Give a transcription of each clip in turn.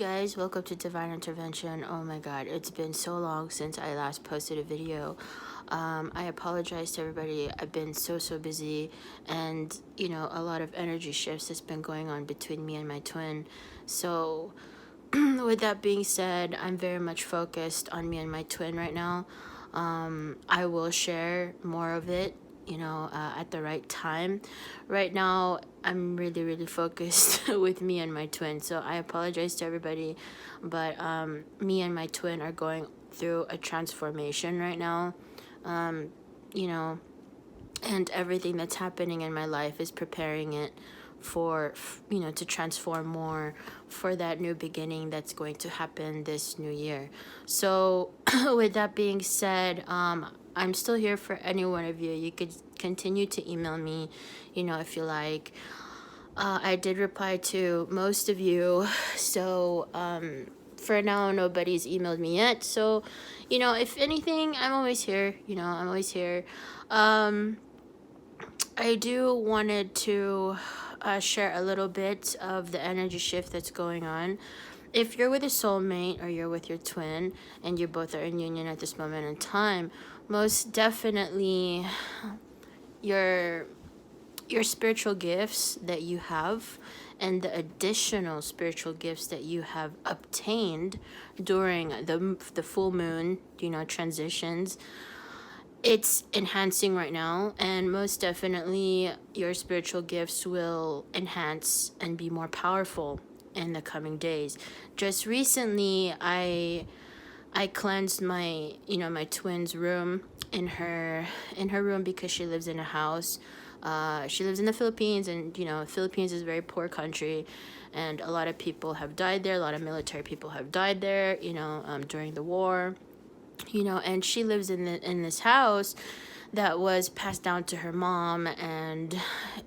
guys, welcome to Divine Intervention. Oh my god, it's been so long since I last posted a video. I apologize to everybody. I've been so busy, and a lot of energy shifts has been going on between me and my twin. So with that being said, I'm very much focused on me and my twin right now. I will share more of it at the right time. Right now, I'm really focused with me and my twin. So I apologize to everybody, but me and my twin are going through a transformation right now. You know, and everything that's happening in my life is preparing it for to transform more for that new beginning that's going to happen this new year. So with that being said, I'm still here for any one of you. You could continue to email me, if you like. I did reply to most of you, so for now nobody's emailed me yet. So if anything, I'm always here. I'm always here. I do wanted to share a little bit of the energy shift that's going on. If you're with a soulmate or you're with your twin and you both are in union at this moment in time, most definitely your spiritual gifts that you have and the additional spiritual gifts that you have obtained during the full moon, transitions, it's enhancing right now, and most definitely your spiritual gifts will enhance and be more powerful in the coming days. Just recently, I cleansed my my twin's room in her room because she lives in a house. She lives in the Philippines, and Philippines is a very poor country, and a lot of people have died there. A lot of military people have died there, during the war. And she lives in this house that was passed down to her mom, and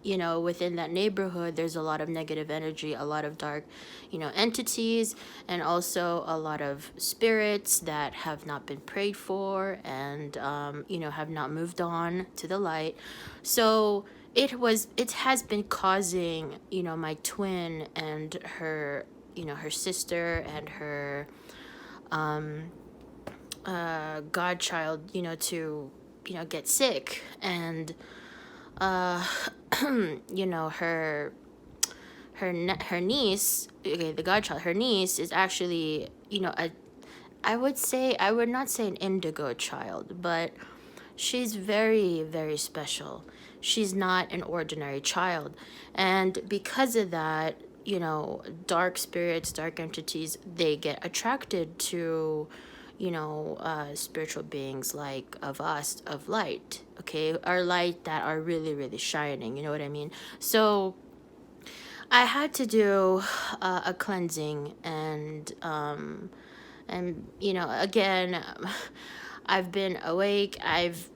within that neighborhood there's a lot of negative energy, a lot of dark entities, and also a lot of spirits that have not been prayed for, and have not moved on to the light. So it has been causing my twin and her her sister and her godchild to get sick, and her niece, okay, the godchild, her niece is actually I would not say an indigo child, but she's very special. She's not an ordinary child, and because of that, dark spirits, dark entities, they get attracted to spiritual beings like of us, of light, okay, our light that are really shining, you know what I mean? So I had to do a cleansing, and again, I've been awake. I've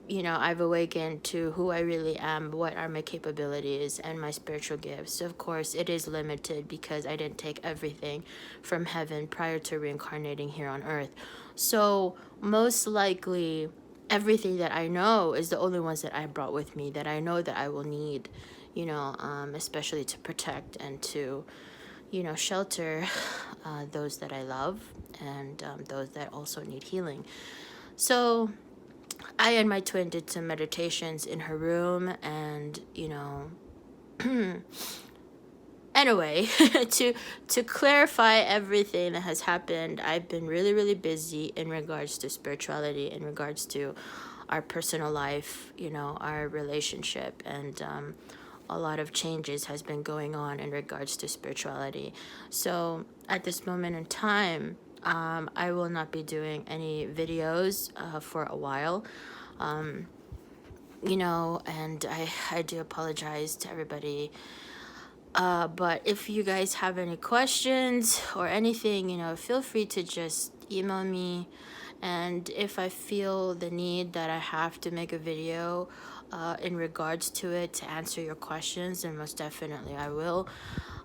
awakened to who I really am, what are my capabilities and my spiritual gifts. Of course, it is limited because I didn't take everything from heaven prior to reincarnating here on earth. So most likely everything that I know is the only ones that I brought with me, that I know that I will need, especially to protect and to shelter those that I love, and those that also need healing. So I and my twin did some meditations in her room, and anyway, to clarify everything that has happened, I've been really busy in regards to spirituality, in regards to our personal life, our relationship, and a lot of changes has been going on in regards to spirituality. So at this moment in time, I will not be doing any videos for a while, and I do apologize to everybody. But if you guys have any questions or anything, feel free to just email me. And if I feel the need that I have to make a video in regards to it to answer your questions, then most definitely I will.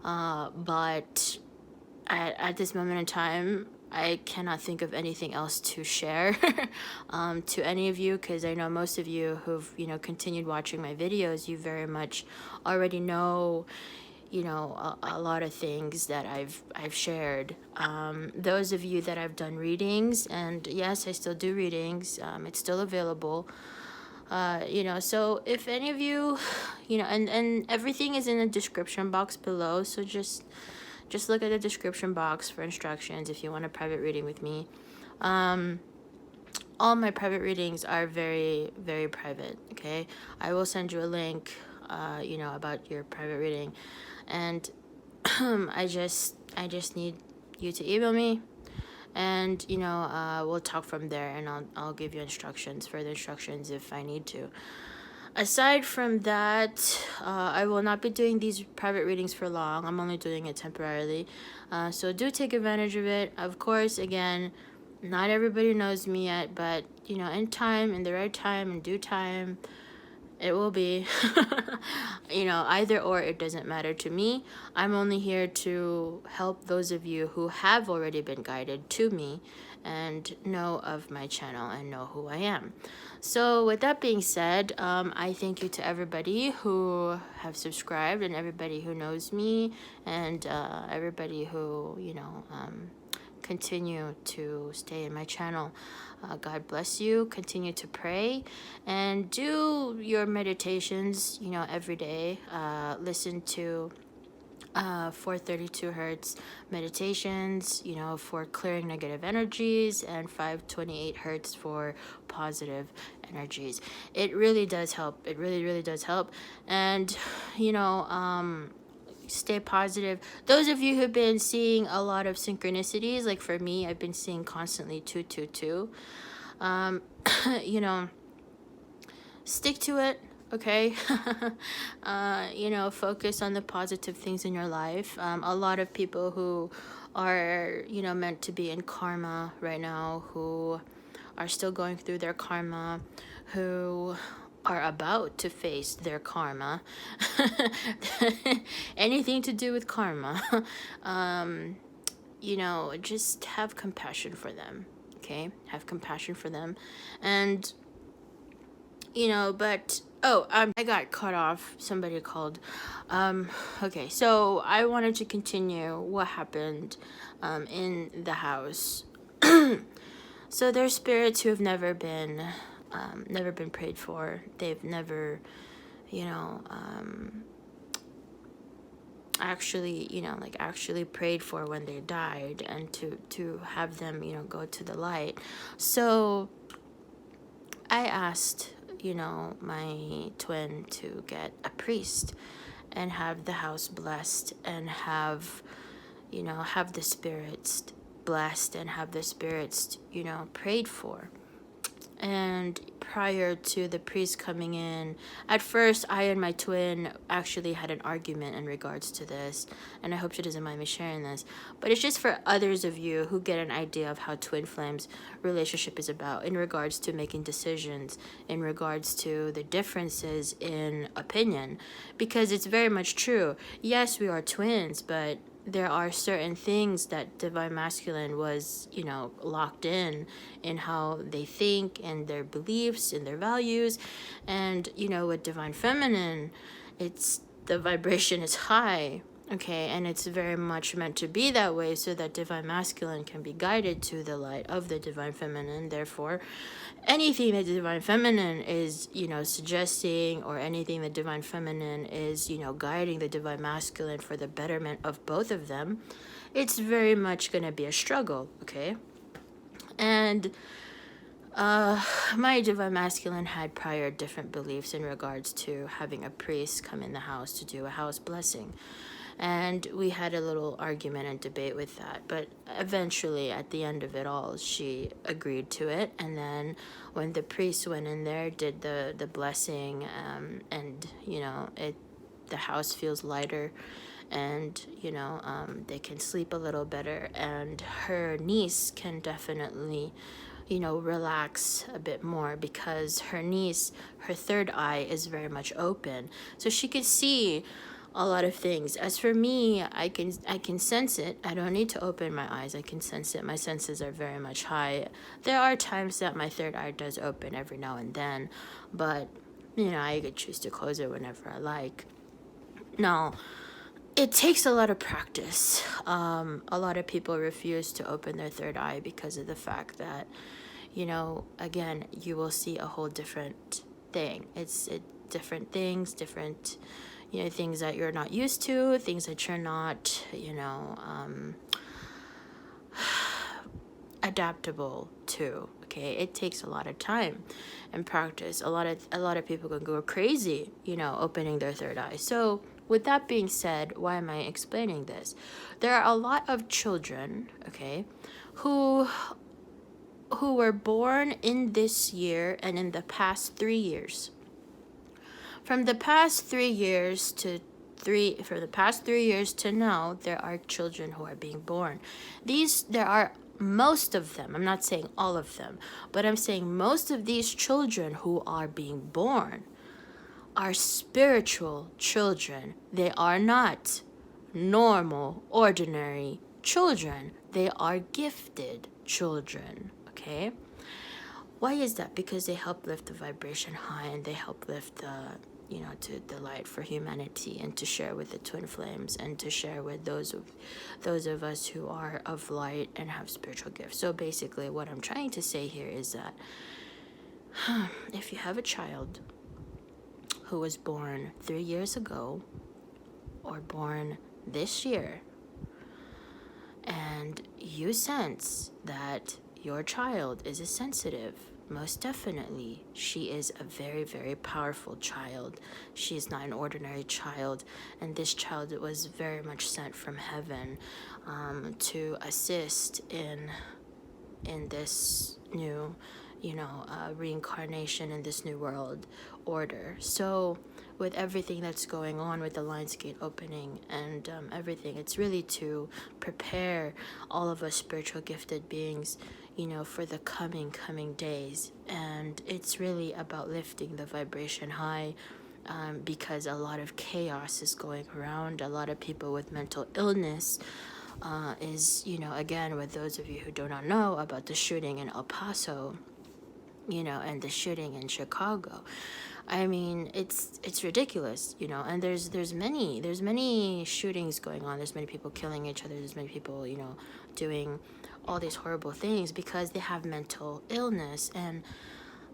But at this moment in time, I cannot think of anything else to share to any of you, because I know most of you who've continued watching my videos, you very much already know a lot of things that I've shared. Those of you that I've done readings, and yes, I still do readings. It's still available. So if any of you, and everything is in the description box below. So just look at the description box for instructions if you want a private reading with me. All my private readings are very, very private. Okay, I will send you a link, about your private reading, and I just need you to email me, and we'll talk from there, and I'll give you further instructions if I need to. Aside from that, I will not be doing these private readings for long. I'm only doing it temporarily, so do take advantage of it. Of course, again, not everybody knows me yet, but in time, in the right time, in due time, it will be. Either or, it doesn't matter to me. I'm only here to help those of you who have already been guided to me and know of my channel and know who I am. So with that being said, I thank you to everybody who have subscribed, and everybody who knows me, and everybody who continue to stay in my channel. God bless you. Continue to pray and do your meditations, every day. Listen to 432 hertz meditations, for clearing negative energies, and 528 hertz for positive energies. It really does help. It really, really does help. And, stay positive. Those of you who've been seeing a lot of synchronicities, like for me, I've been seeing constantly 222. Stick to it. Okay. Focus on the positive things in your life. A lot of people who are, meant to be in karma right now, who are still going through their karma, who are about to face their karma, anything to do with karma, just have compassion for them. Okay, have compassion for them. And but I got cut off. Somebody called. Okay, so I wanted to continue what happened in the house. So there's spirits who have never been prayed for. They've never, actually prayed for when they died, and to have them, go to the light. So I asked, my twin to get a priest and have the house blessed, and have the spirits blessed, and have the spirits, prayed for. And prior to the priest coming in, at first I and my twin actually had an argument in regards to this, and I hope she doesn't mind me sharing this, but it's just for others of you who get an idea of how Twin Flames relationship is about, in regards to making decisions, in regards to the differences in opinion, because it's very much true. Yes, we are twins, but there are certain things that Divine Masculine was, locked in how they think, and their beliefs and their values. And, with Divine Feminine, the vibration is high, okay, and it's very much meant to be that way, so that Divine Masculine can be guided to the light of the Divine Feminine. Therefore, anything that the Divine Feminine is, suggesting, or anything that Divine Feminine is, guiding the Divine Masculine for the betterment of both of them, it's very much going to be a struggle, okay? And my Divine Masculine had prior different beliefs in regards to having a priest come in the house to do a house blessing. And we had a little argument and debate with that, but eventually at the end of it all, she agreed to it. And then when the priest went in there, did the blessing, and the house feels lighter, and they can sleep a little better, and her niece can definitely relax a bit more, because her niece, her third eye is very much open, so she could see a lot of things. As for me, I can sense it. I don't need to open my eyes. I can sense it. My senses are very much high. There are times that my third eye does open every now and then, but I could choose to close it whenever I like. Now, it takes a lot of practice. A lot of people refuse to open their third eye because of the fact that, again, you will see a whole different thing. It's different things, different, things that you're not used to, things that you're not, adaptable to. Okay, it takes a lot of time and practice. A lot of people can go crazy, opening their third eye. So with that being said, why am I explaining this? There are a lot of children, okay, who were born in this year and in the past 3 years. From the past 3 years to for the past 3 years to now, there are children who are being born. There are most of them, I'm not saying all of them, but I'm saying most of these children who are being born are spiritual children. They are not normal, ordinary children. They are gifted children, okay? Why is that? Because they help lift the vibration high, and they help lift to the light for humanity, and to share with the twin flames, and to share with those of us who are of light and have spiritual gifts. So basically what I'm trying to say here is that if you have a child who was born 3 years ago or born this year, and you sense that your child is a sensitive, most definitely, she is a very, very powerful child. She is not an ordinary child, and this child was very much sent from heaven to assist in this new, reincarnation in this new world order. So with everything that's going on with the Lionsgate opening and everything, it's really to prepare all of us spiritual gifted beings, for the coming days. And it's really about lifting the vibration high, because a lot of chaos is going around. A lot of people with mental illness is, again, with those of you who do not know about the shooting in El Paso, and the shooting in Chicago. I mean, it's ridiculous, and there's many shootings going on. There's many people killing each other. There's many people, doing all these horrible things because they have mental illness. And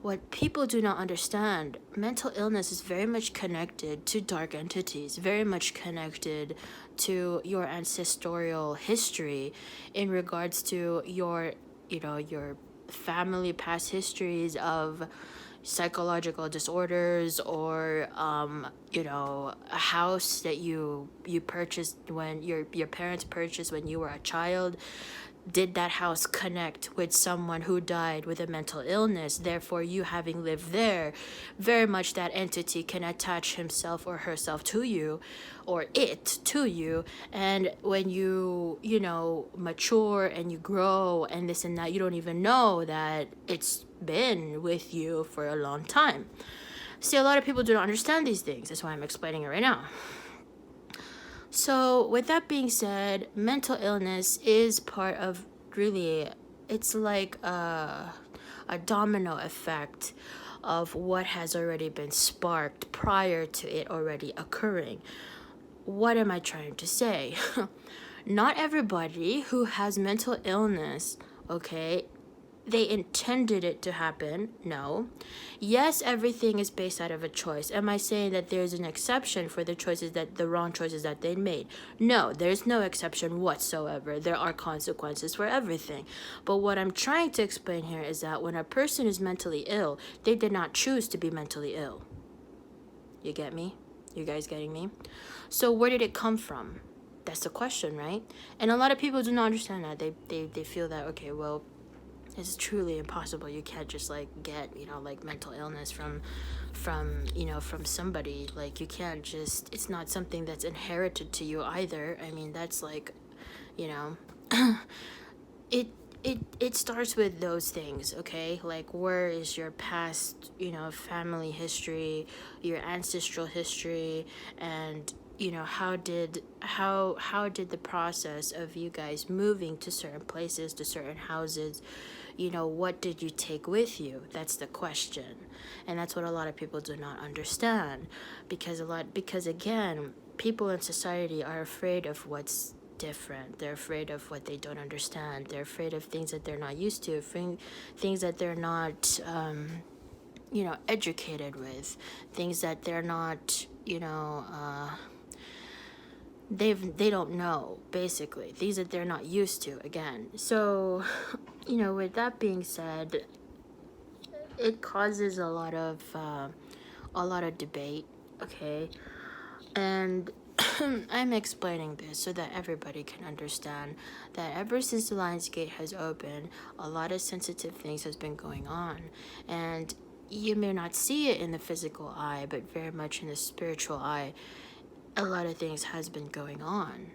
what people do not understand, mental illness is very much connected to dark entities, very much connected to your ancestral history in regards to your family past histories of psychological disorders, or a house that you purchased when your parents purchased when you were a child. Did that house connect with someone who died with a mental illness? Therefore, you having lived there, very much that entity can attach himself or herself to you, or it to you. And when you mature and you grow and this and that, you don't even know that it's been with you for a long time. See, a lot of people do not understand these things. That's why I'm explaining it right now. So with that being said, mental illness is part of, really, it's like a domino effect of what has already been sparked prior to it already occurring. What am I trying to say? Not everybody who has mental illness, okay, they intended it to happen. No. Yes, everything is based out of a choice. Am I saying that there's an exception for the wrong choices that they made? No, there's no exception whatsoever. There are consequences for everything. But what I'm trying to explain here is that when a person is mentally ill, they did not choose to be mentally ill. You get me? You guys getting me? So where did it come from? That's the question, right? And a lot of people do not understand that. They feel that, okay, well, it's truly impossible. You can't just get mental illness from somebody. Like, you can't just, it's not something that's inherited to you either. I mean, that's it starts with those things, okay? Like, where is your past family history, your ancestral history, and how did the process of you guys moving to certain places, to certain houses, what did you take with you? That's the question. And that's what a lot of people do not understand, because again, people in society are afraid of what's different. They're afraid of what they don't understand. They're afraid of things that they're not used to, things that they're not, educated with, things that they're not, they don't know, basically, things that they're not used to, again. So, with that being said, it causes a lot of debate, okay? And I'm explaining this so that everybody can understand that ever since the Lions Gate has opened, a lot of sensitive things has been going on. And you may not see it in the physical eye, but very much in the spiritual eye, a lot of things has been going on.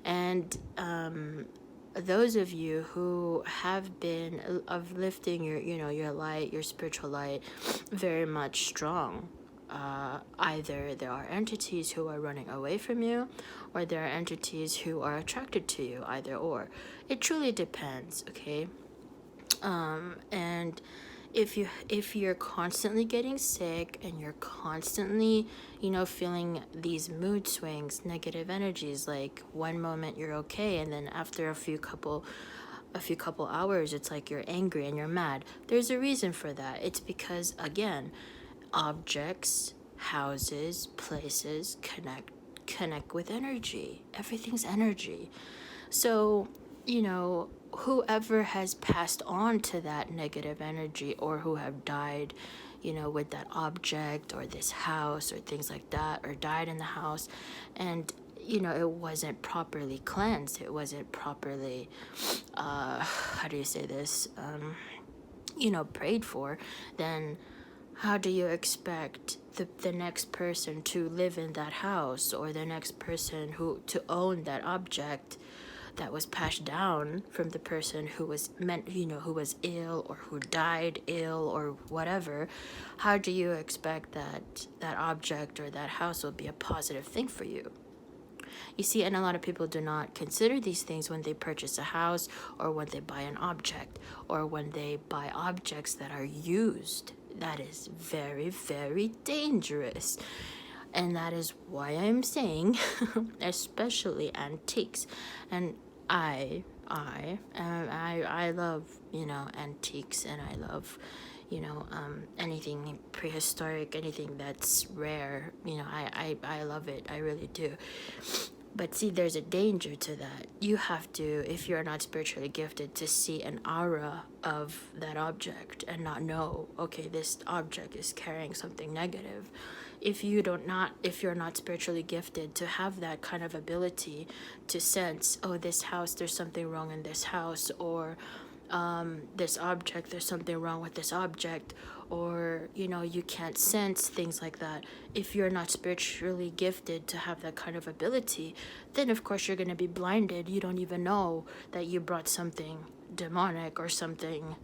And those of you who have been of lifting your light, your spiritual light, very much strong, either there are entities who are running away from you, or there are entities who are attracted to you, either or. It truly depends, okay? And if you're constantly getting sick and you're constantly feeling these mood swings, negative energies, like one moment you're okay and then after a few couple hours it's like you're angry and you're mad, there's a reason for that. It's because, again, objects, houses, places connect with energy. Everything's energy. So whoever has passed on to that negative energy, or who have died with that object or this house or things like that, or died in the house, and it wasn't properly cleansed, it wasn't properly how do you say this, prayed for, then how do you expect the next person to live in that house, or the next person to own that object that was passed down from the person who was who was ill, or who died ill, or whatever? How do you expect that object or that house will be a positive thing for you? You see, and a lot of people do not consider these things when they purchase a house, or when they buy an object, or when they buy objects that are used. That is very, very dangerous. And that is why I'm saying, especially antiques. And I love, antiques, and I love, anything prehistoric, anything that's rare. I love it. I really do. But see, there's a danger to that. You have to, if you're not spiritually gifted, to see an aura of that object and not know, okay, this object is carrying something negative. If you're not spiritually gifted to have that kind of ability to sense, oh, this house, there's something wrong in this house, or this object, there's something wrong with this object, or you can't sense things like that. If you're not spiritually gifted to have that kind of ability, then of course you're going to be blinded. You don't even know that you brought something demonic or something,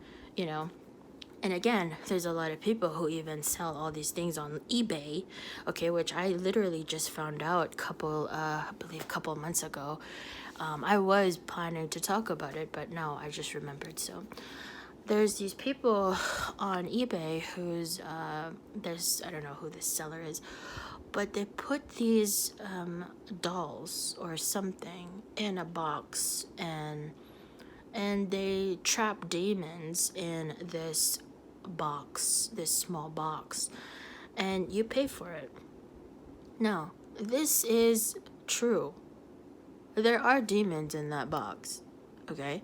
And again, there's a lot of people who even sell all these things on eBay, okay, which I literally just found out I believe a couple months ago. I was planning to talk about it, but now I just remembered. So there's these people on eBay who's I don't know who this seller is, but they put these dolls or something in a box, and they trap demons in this small box, and you pay for it. No, this is true. There are demons in that box, okay?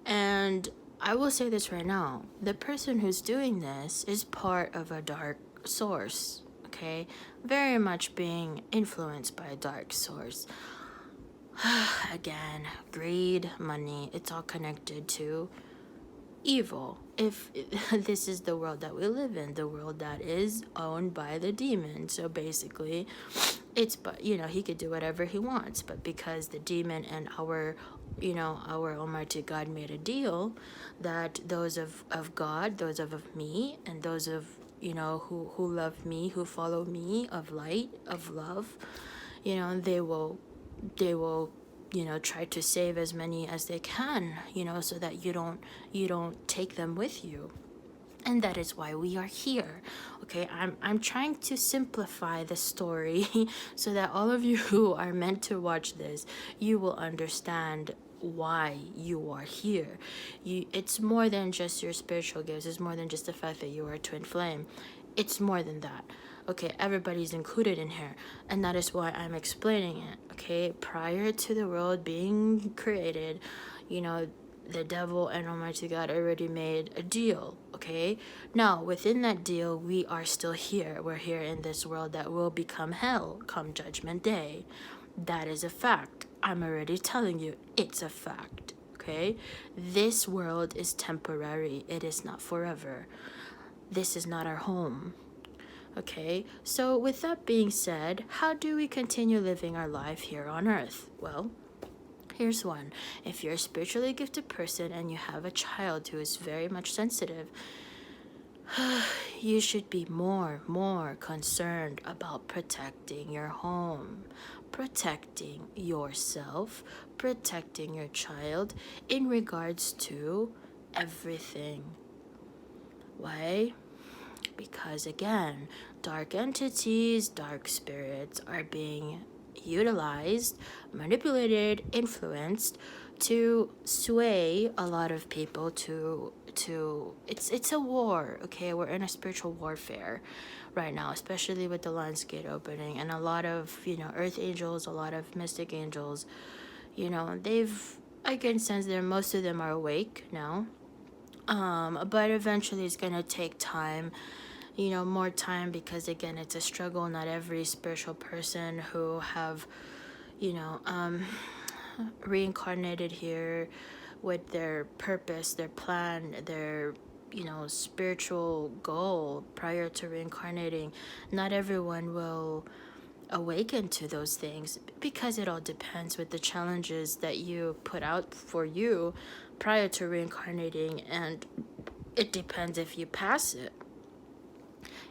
And I will say this right now. The person who's doing this is part of a dark source, okay? Very much being influenced by a dark source. Again, greed, money, it's all connected to evil. If this is the world that we live in, the world that is owned by the demon. So basically, he could do whatever he wants, but because the demon and our Almighty God made a deal that those of God, those of me, and those of who love me, who follow me, of light, of love, they will try to save as many as they can, so that you don't take them with you. And that is why we are here. Okay, I'm trying to simplify the story so that all of you who are meant to watch this, you will understand why you are here. It's more than just your spiritual gifts. It's more than just the fact that you are a twin flame. It's more than that. Okay, everybody's included in here, and that is why I'm explaining it. Okay, prior to the world being created, you know, the devil and Almighty God already made a deal. Okay, now within that deal, we are still here. We're here in this world that will become hell come Judgment Day. That is a fact. I'm already telling you, it's a fact. Okay, this world is temporary, it is not forever. This is not our home. Okay, so with that being said, how do we continue living our life here on earth? Well, here's one. If you're a spiritually gifted person and you have a child who is very much sensitive, you should be more concerned about protecting your home, protecting yourself, protecting your child in regards to everything. Why? Because again, dark entities, dark spirits are being utilized, manipulated, influenced to sway a lot of people to it's a war. Okay, we're in a spiritual warfare right now, especially with the Lions Gate opening, and a lot of, you know, earth angels, a lot of mystic angels, you know, I can sense that most of them are awake now. But eventually it's gonna take time, you know, more time, because again, it's a struggle. Not every spiritual person who have, you know, reincarnated here with their purpose, their plan, their, you know, spiritual goal prior to reincarnating, not everyone will awaken to those things, because it all depends with the challenges that you put out for you prior to reincarnating, and it depends if you pass it.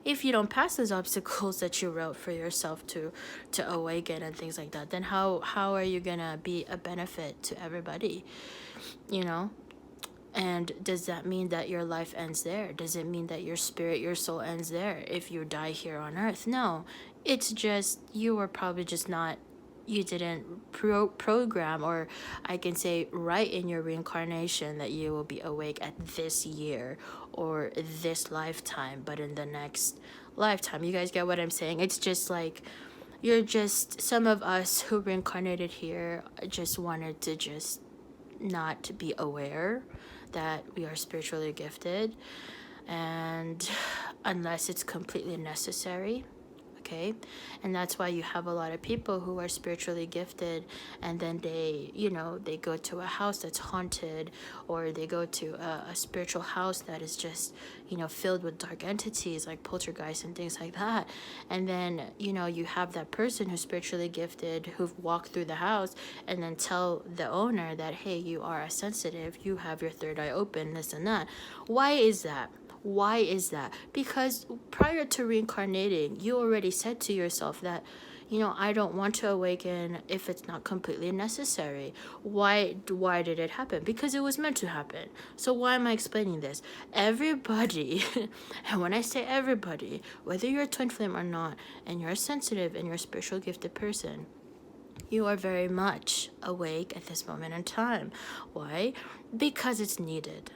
If you don't pass those obstacles that you wrote for yourself to awaken and things like that, then how are you gonna be a benefit to everybody, you know? And does that mean that your life ends there? Does it mean that your spirit, your soul ends there if you die here on earth? No, it's just you were probably just not, you didn't program, or I can say right in your reincarnation, that you will be awake at this year or this lifetime, but in the next lifetime. You guys get what I'm saying? It's just like, you're just, some of us who reincarnated here just wanted to just not be aware that we are spiritually gifted, and unless it's completely necessary. Okay, and that's why you have a lot of people who are spiritually gifted, and then they, you know, they go to a house that's haunted, or they go to a spiritual house that is just, you know, filled with dark entities like poltergeists and things like that. And then, you know, you have that person who's spiritually gifted who've walked through the house and then tell the owner that, hey, you are a sensitive, you have your third eye open, this and that. Why is that? Why is that? Because prior to reincarnating, you already said to yourself that, you know, I don't want to awaken if it's not completely necessary. Why did it happen? Because it was meant to happen. So why am I explaining this? Everybody, and when I say everybody, whether you're a twin flame or not, and you're sensitive and you're a spiritual gifted person, you are very much awake at this moment in time. Why? Because it's needed.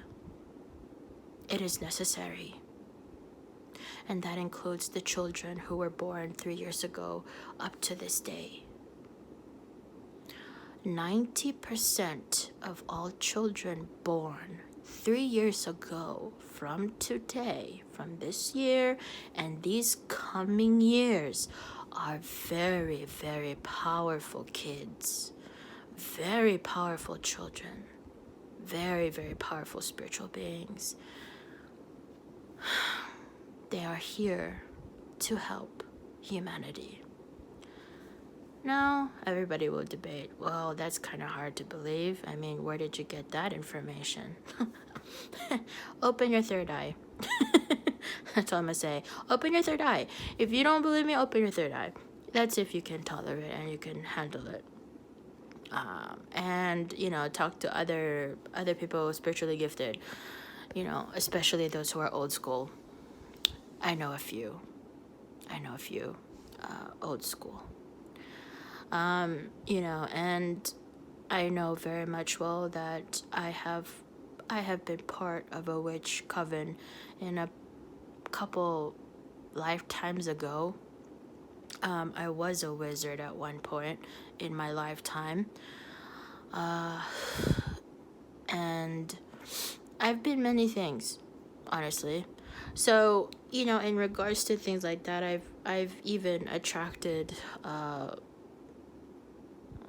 It is necessary. And that includes the children who were born 3 years ago up to this day. 90% of all children born 3 years ago from today, from this year and these coming years, are very, very powerful kids. Very powerful children. Very, very powerful spiritual beings. They are here to help humanity. Now, everybody will debate, well, that's kind of hard to believe. I mean, where did you get that information? Open your third eye. That's all I'm going to say. Open your third eye. If you don't believe me, open your third eye. That's if you can tolerate and you can handle it. And, you know, talk to other people spiritually gifted. you know, especially those who are old school. I know a few. Old school. You know, and I know very much well that I have been part of a witch coven in a couple lifetimes ago. I was a wizard at one point in my lifetime. And I've been many things, honestly. So, you know, in regards to things like that, I've even attracted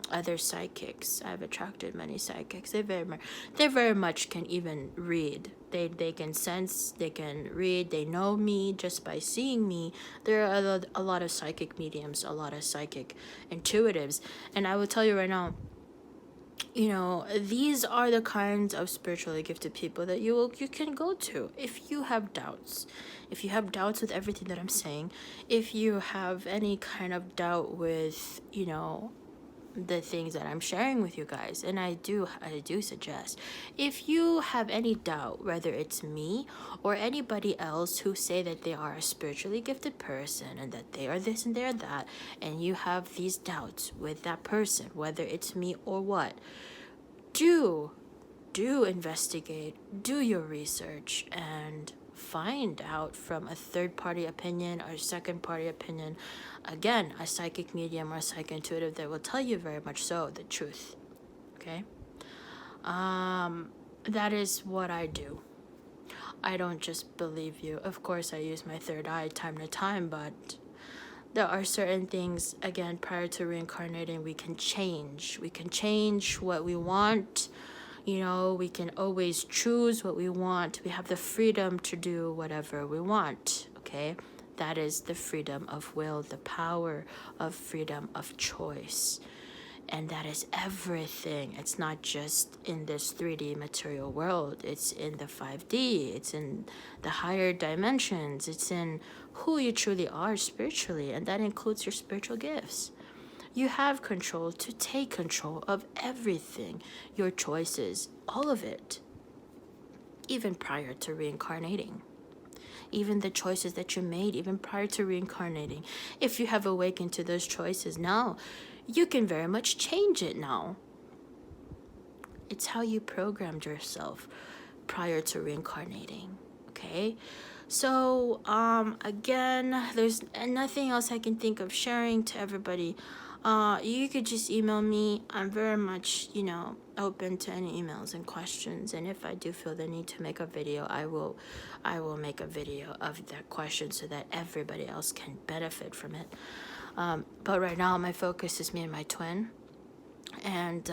other psychics. I've attracted many psychics. They very much can even read. They can sense, they can read, they know me just by seeing me. There are a lot of psychic mediums, a lot of psychic intuitives, and I will tell you right now, you know, these are the kinds of spiritually gifted people that you can go to if you have doubts. If you have doubts with everything that I'm saying, if you have any kind of doubt with, you know, the things that I'm sharing with you guys, and I do suggest, if you have any doubt, whether it's me or anybody else who say that they are a spiritually gifted person and that they are this and they're that, and you have these doubts with that person, whether it's me or what, do investigate, do your research, and find out from a third party opinion or second party opinion, again, a psychic medium or a psychic intuitive that will tell you very much so the truth. Okay, that is what I do. I don't just believe you. Of course, I use my third eye time to time, but there are certain things, again, prior to reincarnating, we can change. We can change what we want. You know, we can always choose what we want. We have the freedom to do whatever we want, okay? That is the freedom of will, the power of freedom of choice. And that is everything. It's not just in this 3D material world. It's in the 5D. It's in the higher dimensions. It's in who you truly are spiritually. And that includes your spiritual gifts. You have control to take control of everything. Your choices, all of it. Even prior to reincarnating. Even the choices that you made, even prior to reincarnating. If you have awakened to those choices now, you can very much change it now. It's how you programmed yourself prior to reincarnating, okay? So, again, there's nothing else I can think of sharing to everybody. You could just email me. I'm very much, you know, open to any emails and questions. And if I do feel the need to make a video, I will make a video of that question so that everybody else can benefit from it. But right now, my focus is me and my twin. And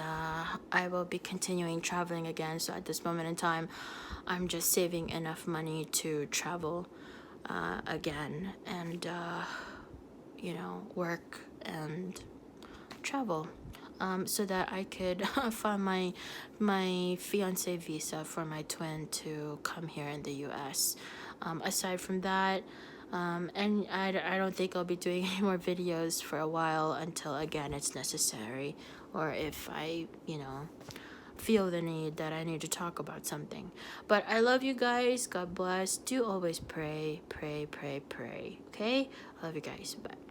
I will be continuing traveling again. So at this moment in time, I'm just saving enough money to travel again and, you know, work and travel. So that I could find my fiance visa for my twin to come here in the U.S. Aside from that, and I don't think I'll be doing any more videos for a while until, again, it's necessary, or if I, you know, feel the need that I need to talk about something. But I love you guys. God bless. Do always pray, pray, pray, pray. Okay? I love you guys. Bye.